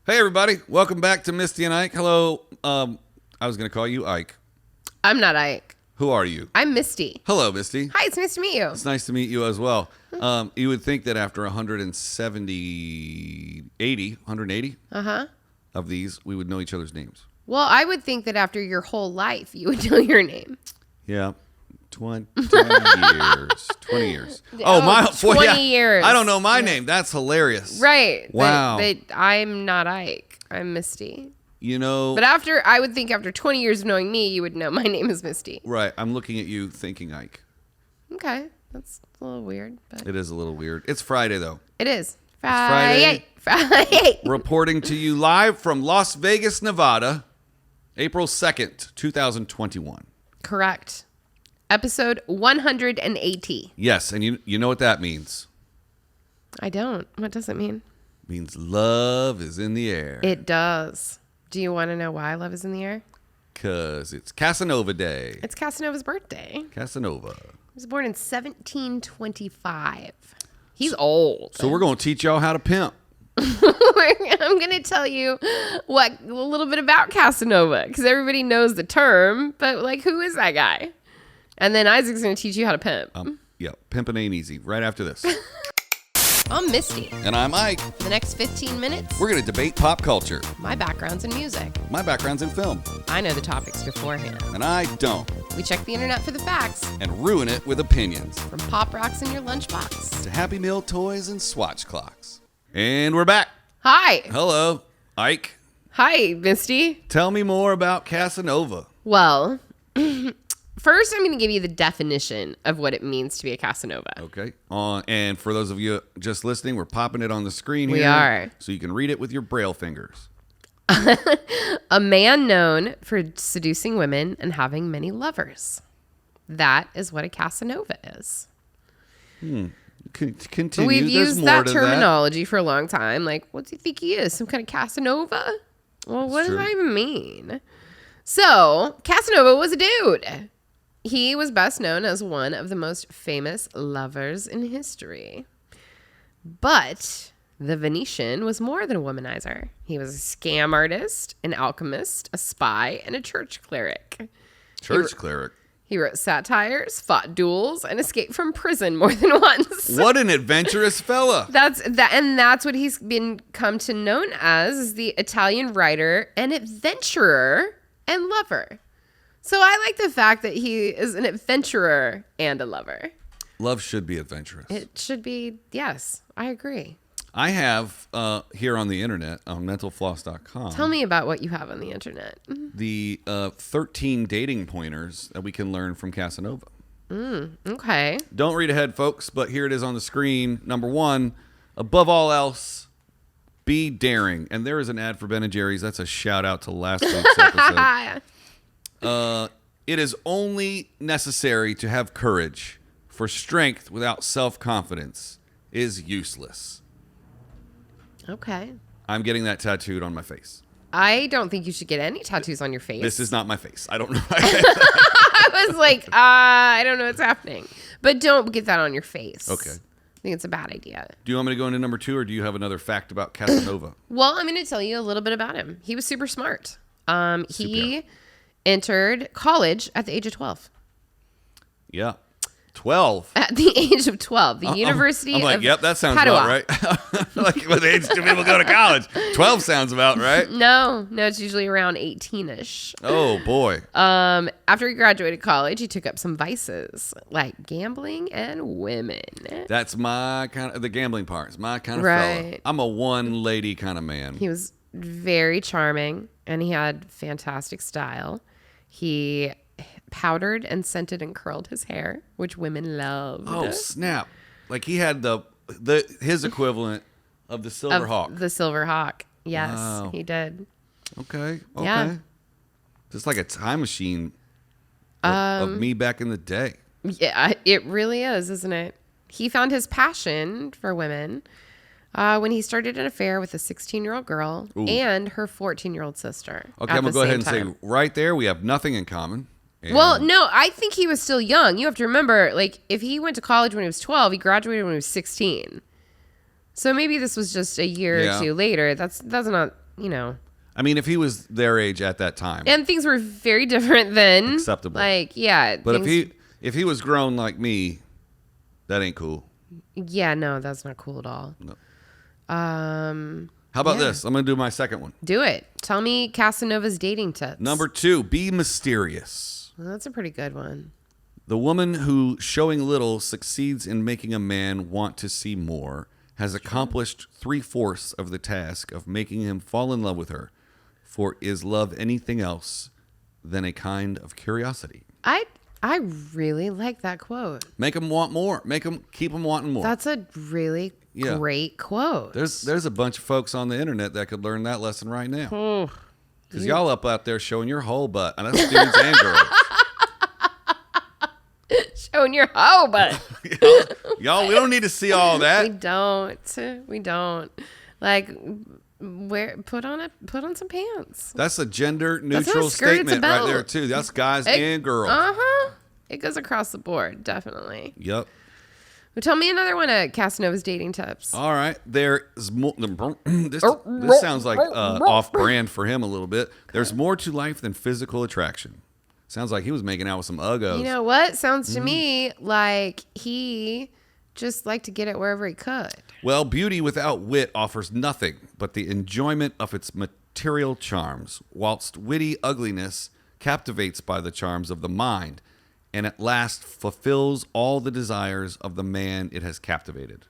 Hey, everybody. Welcome back to Misty and Ike. Hello. I was going to call you Ike. I'm not Ike. Who are you? I'm Misty. Hello, Misty. Hi, it's nice to meet you. It's nice to meet you as well. You would think that after 180 of these, we would know each other's names. Well, I would think that after your whole life, you would know your name. Yeah. 20 years. 20 years. Oh, my 20 years. I don't know my name. That's hilarious. Right. Wow. But I'm not Ike. I'm Misty. You know. But I would think after 20 years of knowing me, you would know my name is Misty. Right. I'm looking at you thinking Ike. Okay. That's a little weird. But It is a little weird. It's Friday, though. it is. Friday. Friday. Reporting to you live from Las Vegas, Nevada, April 2nd, 2021. Correct. Episode 180. Yes, and you know what that means. I don't. What does it mean? It means love is in the air. It does. Do you want to know why love is in the air? Because it's Casanova Day. It's Casanova's birthday. Casanova. He was born in 1725. He's old. So we're going to teach y'all how to pimp. I'm going to tell you a little bit about Casanova because everybody knows the term, but who is that guy? And then Isaac's going to teach you how to pimp. Yeah, pimping ain't easy. Right after this. I'm Misty. And I'm Ike. For the next 15 minutes, We're going to debate pop culture. my background's in music. My background's in film. I know the topics beforehand. And I don't. We check the internet for the facts, And ruin it with opinions. from pop rocks in your lunchbox. To Happy Meal toys and swatch clocks. And we're back. Hi. Hello, Ike. Hi, Misty. Tell me more about Casanova. Well, first I'm going to give you the definition of what it means to be a Casanova. Okay. And for those of you just listening, we're popping it on the screen here. We are. So you can read it with your braille fingers. A man known for seducing women and having many lovers. That is what a Casanova is. Continue. We've There's used more that to terminology for a long time. What do you think he is? Some kind of Casanova? Well, what does true. that even mean? So, Casanova was a dude. He was best known as one of the most famous lovers in history. But the Venetian was more than a womanizer. He was a scam artist, an alchemist, a spy, and a church cleric. Church cleric. He wrote satires, fought duels, and escaped from prison more than once. What an adventurous fella. That's what he's been come to known as the Italian writer and adventurer and lover. So I like the fact that he is an adventurer and a lover. Love should be adventurous. It should be, yes, I agree. I have here on the internet on mentalfloss.com. Tell me about what you have on the internet. The 13 dating pointers that we can learn from Casanova. Okay. Don't read ahead, folks, but here it is on the screen. Number 1, above all else, be daring. And there is an ad for Ben & Jerry's. That's a shout out to last week's episode. It is only necessary to have courage, for strength without self-confidence is useless. Okay. I'm getting that tattooed on my face. I don't think you should get any tattoos on your face. This is not my face. I don't know. I was like, I don't know what's happening. But don't get that on your face. Okay. I think it's a bad idea. Do you want me to go into number 2, or do you have another fact about Casanova? Well, I'm going to tell you a little bit about him. He was super smart. He entered college at the age of 12. Yeah. 12. At the age of 12. The University I'm like, of yep, that sounds Padua. about right. Like, what age do people go to college? 12 sounds about right. No, it's usually around 18-ish. Oh, boy. After he graduated college, he took up some vices like gambling and women. That's my kind of, the gambling part is my kind of Right. fella. I'm a one lady kind of man. He was very charming, and he had fantastic style. He powdered and scented and curled his hair, which women loved. Oh, snap. Like he had his equivalent of the Silver Hawk. The Silver Hawk. Yes, Wow. he did. Okay. Yeah. Just like a time machine of me back in the day. Yeah, it really is, isn't it? He found his passion for women when he started an affair with a 16-year-old girl and her 14-year-old sister. Okay, I'm going to go ahead and say right there, we have nothing in common. And Well, no, I think he was still young. You have to remember, if he went to college when he was 12, he graduated when he was 16. So maybe this was just a year or two later. That's not you know. I mean, if he was their age at that time. And things were very different then. Acceptable. Like, yeah. But if he was grown like me, that ain't cool. Yeah, no, that's not cool at all. No. How about this? I'm going to do my second one. Do it. Tell me Casanova's dating tips. Number 2, be mysterious. Well, that's a pretty good one. The woman who, showing little, succeeds in making a man want to see more has accomplished 3/4 of the task of making him fall in love with her. For is love anything else than a kind of curiosity? I really like that quote. Make him want more. Keep him wanting more. That's a really great quote. There's a bunch of folks on the internet that could learn that lesson right now. Because y'all up out there showing your whole butt, and that's dudes and girls. Showing your whole butt. Y'all, we don't need to see all that. We don't. Like, put on some pants. That's a gender neutral statement right there too. That's guys and girls. It goes across the board, definitely. Yep. Well, tell me another one of Casanova's dating tips. All right. There's more. This sounds like off-brand for him a little bit. There's more to life than physical attraction. Sounds like he was making out with some uggos. You know what? Sounds to me like he just liked to get it wherever he could. Well, beauty without wit offers nothing but the enjoyment of its material charms, whilst witty ugliness captivates by the charms of the mind, and at last fulfills all the desires of the man it has captivated.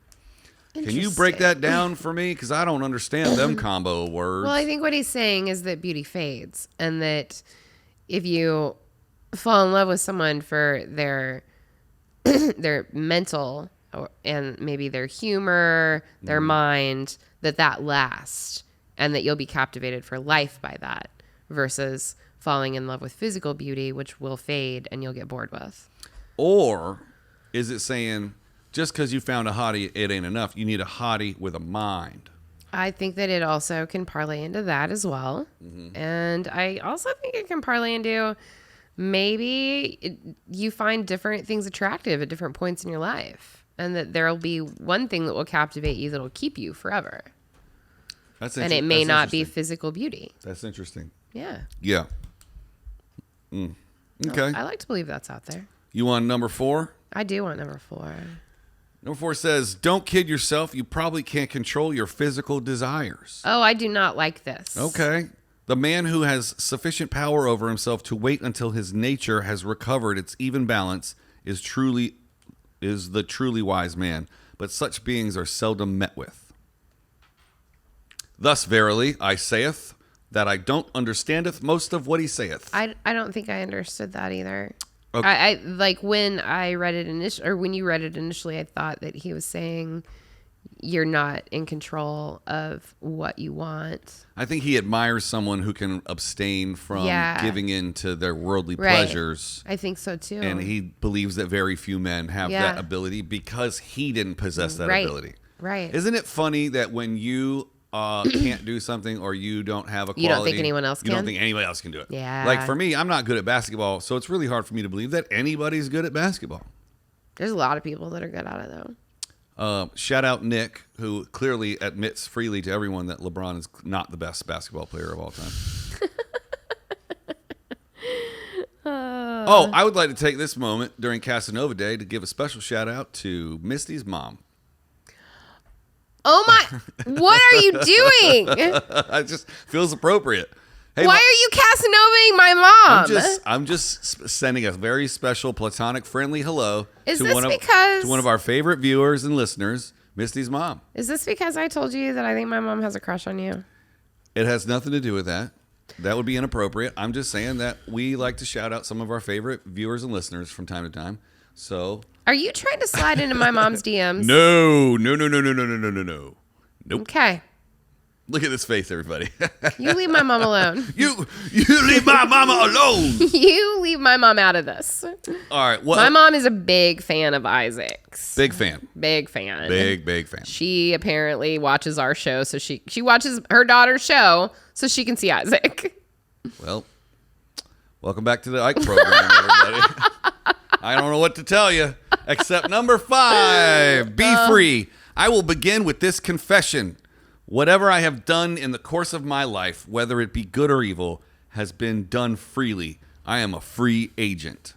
Can you break that down for me? Because I don't understand them combo words. Well, I think what he's saying is that beauty fades, and that if you fall in love with someone for their mental and maybe their humor, their mind, that lasts, and that you'll be captivated for life by that, versus falling in love with physical beauty, which will fade and you'll get bored with. Or is it saying just because you found a hottie, it ain't enough? You need a hottie with a mind. I think that it also can parlay into that as well. Mm-hmm. And I also think it can parlay into maybe you find different things attractive at different points in your life, and that there'll be one thing that will captivate you that'll keep you forever. And it may not be physical beauty. That's interesting. Yeah. Yeah. Okay. I like to believe that's out there. You want number 4? I do want number 4. Number 4 says, don't kid yourself. You probably can't control your physical desires. Oh, I do not like this. Okay. The man who has sufficient power over himself to wait until his nature has recovered its even balance is the truly wise man. But such beings are seldom met with. Thus, verily, I saith, that I don't understandeth most of what he saith. I don't think I understood that either. Okay. I like when I read it initially, or when you read it initially, I thought that he was saying you're not in control of what you want. I think he admires someone who can abstain from giving in to their worldly pleasures. I think so too. And he believes that very few men have that ability because he didn't possess that ability. Right. Isn't it funny that when you can't do something or you don't have a quality, you don't think anyone else can? You don't think anybody else can do it. Yeah. Like for me, I'm not good at basketball, so it's really hard for me to believe that anybody's good at basketball. There's a lot of people that are good at it though. Shout out Nick, who clearly admits freely to everyone that LeBron is not the best basketball player of all time. I would like to take this moment during Casanova Day to give a special shout out to Misty's mom. Oh my, what are you doing? It just feels appropriate. Hey, why are you Casanova'ing my mom? I'm just sending a very special platonic friendly hello to one of our favorite viewers and listeners, Misty's mom. Is this because I told you that I think my mom has a crush on you? It has nothing to do with that. That would be inappropriate. I'm just saying that we like to shout out some of our favorite viewers and listeners from time to time. So, are you trying to slide into my mom's DMs? No. Nope. Okay. Look at this face, everybody. You leave my mom alone. You leave my mama alone. You leave my mom out of this. All right. My mom is a big fan of Isaac's. Big fan. Big fan. Big fan. She apparently watches our show, so she watches her daughter's show so she can see Isaac. Well, welcome back to the Ike program, everybody. I don't know what to tell you, except number 5, be free. I will begin with this confession. Whatever I have done in the course of my life, whether it be good or evil, has been done freely. I am a free agent.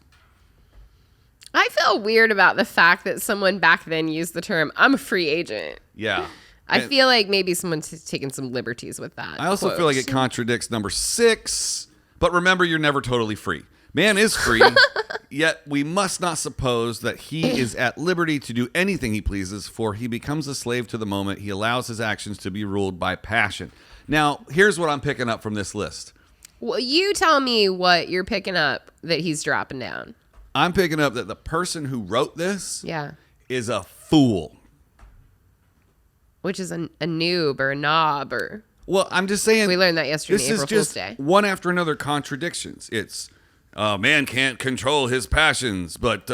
I feel weird about the fact that someone back then used the term, I'm a free agent. Yeah. I feel like maybe someone's taken some liberties with that. I also feel like it contradicts number 6. But remember, you're never totally free. Man is free, yet we must not suppose that he is at liberty to do anything he pleases, for he becomes a slave to the moment he allows his actions to be ruled by passion. Now, here's what I'm picking up from this list. Well, you tell me what you're picking up that he's dropping down. I'm picking up that the person who wrote this is a fool. Which is a noob or a knob or... Well, I'm just saying... We learned that yesterday this on April is Fool's Day. just one after another contradictions. It's... man can't control his passions, but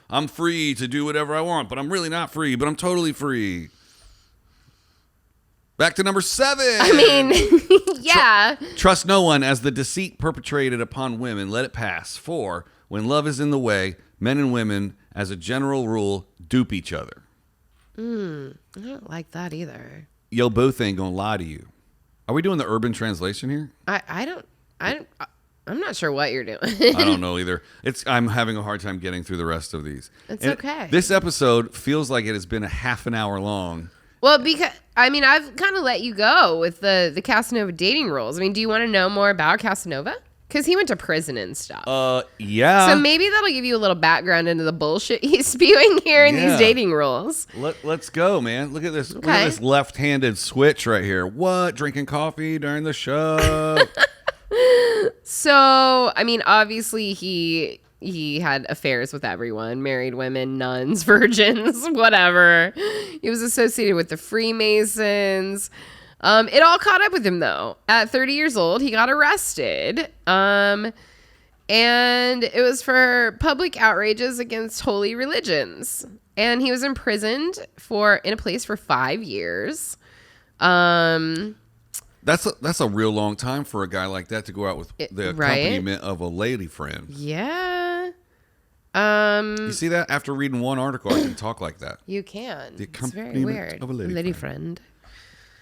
I'm free to do whatever I want, but I'm really not free, but I'm totally free. Back to number 7. I mean, yeah. Trust no one as the deceit perpetrated upon women. Let it pass. For when love is in the way, men and women, as a general rule, dupe each other. I don't like that either. Yo, both ain't gonna lie to you. Are we doing the urban translation here? I'm not sure what you're doing. I don't know either. I'm having a hard time getting through the rest of these. It's okay. This episode feels like it has been a half an hour long. Well, because I've kind of let you go with the Casanova dating rules. I mean, do you want to know more about Casanova? Because he went to prison and stuff. Yeah. So maybe that'll give you a little background into the bullshit he's spewing here in these dating rules. Let's go, man. Look at this. Okay. Look at this left-handed switch right here. What? Drinking coffee during the show? So, I mean, obviously he had affairs with everyone, married women, nuns, virgins, whatever. He was associated with the Freemasons. It all caught up with him, though. At 30 years old, he got arrested. And it was for public outrages against holy religions. And he was imprisoned in a place for 5 years. That's a real long time for a guy like that to go out with the accompaniment of a lady friend. Yeah. You see that? After reading one article, I can talk like that. You can. The It's very accompaniment weird. of a lady friend.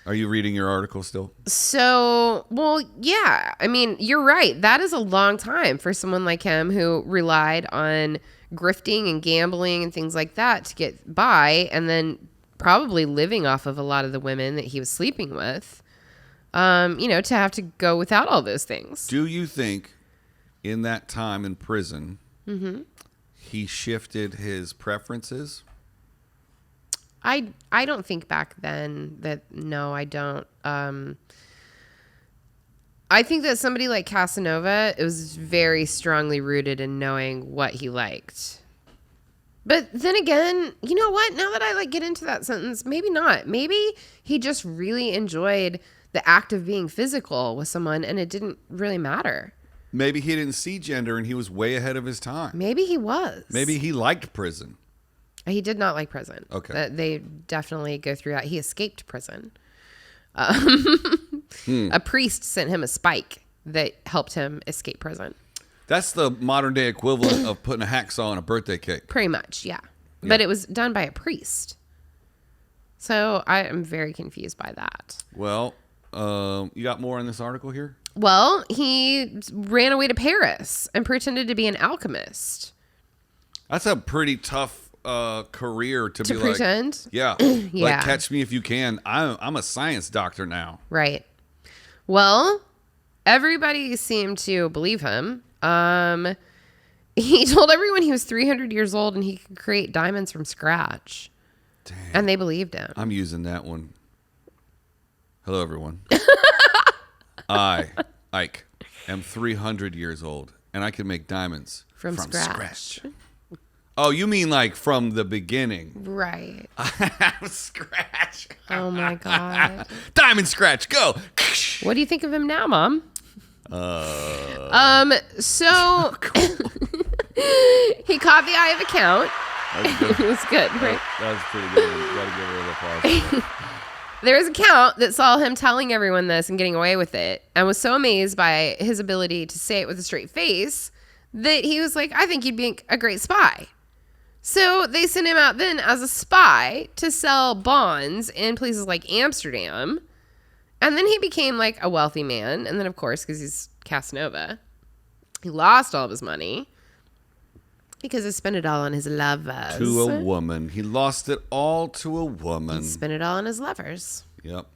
Are you reading your article still? So, well, yeah. I mean, you're right. That is a long time for someone like him who relied on grifting and gambling and things like that to get by, and then probably living off of a lot of the women that he was sleeping with. To have to go without all those things. Do you think in that time in prison, he shifted his preferences? I don't think back then no, I don't. I think that somebody like Casanova, it was very strongly rooted in knowing what he liked. But then again, you know what? Now that I get into that sentence, maybe not. Maybe he just really enjoyed the act of being physical with someone and it didn't really matter. Maybe he didn't see gender and he was way ahead of his time. May he was. Maybe he liked prison. He did not like prison. Okay. They definitely go through that. He escaped prison. A priest sent him a spike that helped him escape prison. That's the modern day equivalent of putting a hacksaw on a birthday cake. Pretty much, yeah. But it was done by a priest. So I am very confused by that. Well, you got more in this article here? Well, he ran away to Paris and pretended to be an alchemist. That's a pretty tough career to be pretend? Like, yeah, Yeah. Like catch me if you can. I'm a science doctor now. Right. Well, everybody seemed to believe him. He told everyone he was 300 years old and he could create diamonds from scratch. Damn. And they believed him. I'm using that one. Hello, everyone. I, Ike, am 300 years old and I can make diamonds From scratch. Oh, you mean like from the beginning? Right. Scratch. Oh my God. Diamond scratch, go. What do you think of him now, Mom? So he caught the eye of account. It was good, right? That was pretty good. Gotta give her a little applause. There was a count that saw him telling everyone this and getting away with it, and was so amazed by his ability to say it with a straight face that he was like, I think you'd be a great spy. So they sent him out then as a spy to sell bonds in places like Amsterdam And then he became like a wealthy man. And then, of course, because he's Casanova, he lost all of his money because he spent it all on his lovers. To a woman. He lost it all to a woman. He spent it all on his lovers. Yep.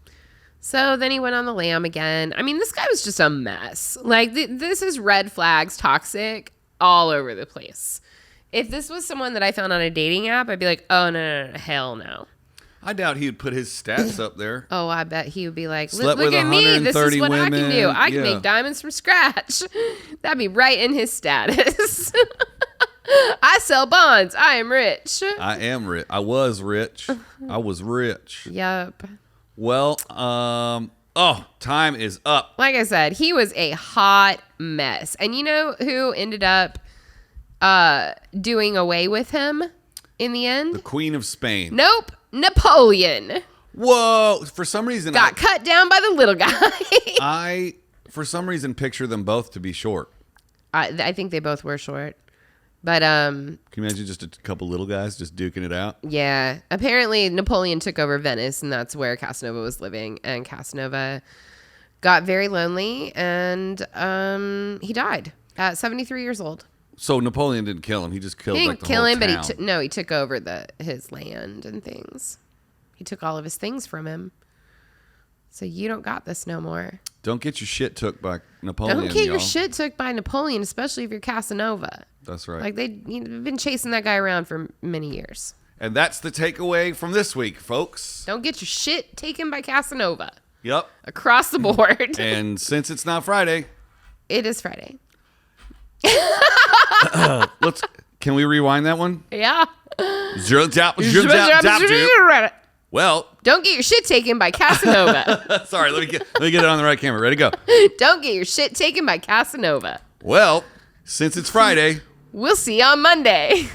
So then he went on the lam again. I mean, this guy was just a mess. Like, this is red flags, toxic, all over the place. If this was someone that I found on a dating app, I'd be like, oh, no, hell no. I doubt he would put his stats up there. Oh, I bet he would be like, Slept look with at me. This is what I can women. do. I can Yeah. make diamonds from scratch. That'd be right in his status. I sell bonds. I am rich. I am rich. I was rich. I was rich. Yep. Well, time is up. Like I said, he was a hot mess. And you know who ended up doing away with him in the end? The Queen of Spain. Nope. Napoleon. Whoa. For some reason, Got cut down by the little guy. I, for some reason, picture them both to be short. I think they both were short. But, Can you imagine just a couple little guys just duking it out? yeah. Apparently, Napoleon took over Venice, and that's where Casanova was living. And Casanova got very lonely, and he died at 73 years old. So Napoleon didn't kill him. He just killed He like didn't the kill whole him, town. but he took over his land and things. He took all of his things from him. So you don't got this no more. Don't get your shit took by Napoleon, Don't get your y'all. shit took by Napoleon, especially if you're Casanova. That's right. Like they've been chasing that guy around for many years. And that's the takeaway from this week, folks. Don't get your shit taken by Casanova. Yep. Across the board. And since it's not Friday, It is Friday. can we rewind that one? Yeah. Well, Don't get your shit taken by Casanova. sorry, let me get it on the right camera. Ready, go. Don't get your shit taken by Casanova. Well, since it's Friday, We'll see you on Monday.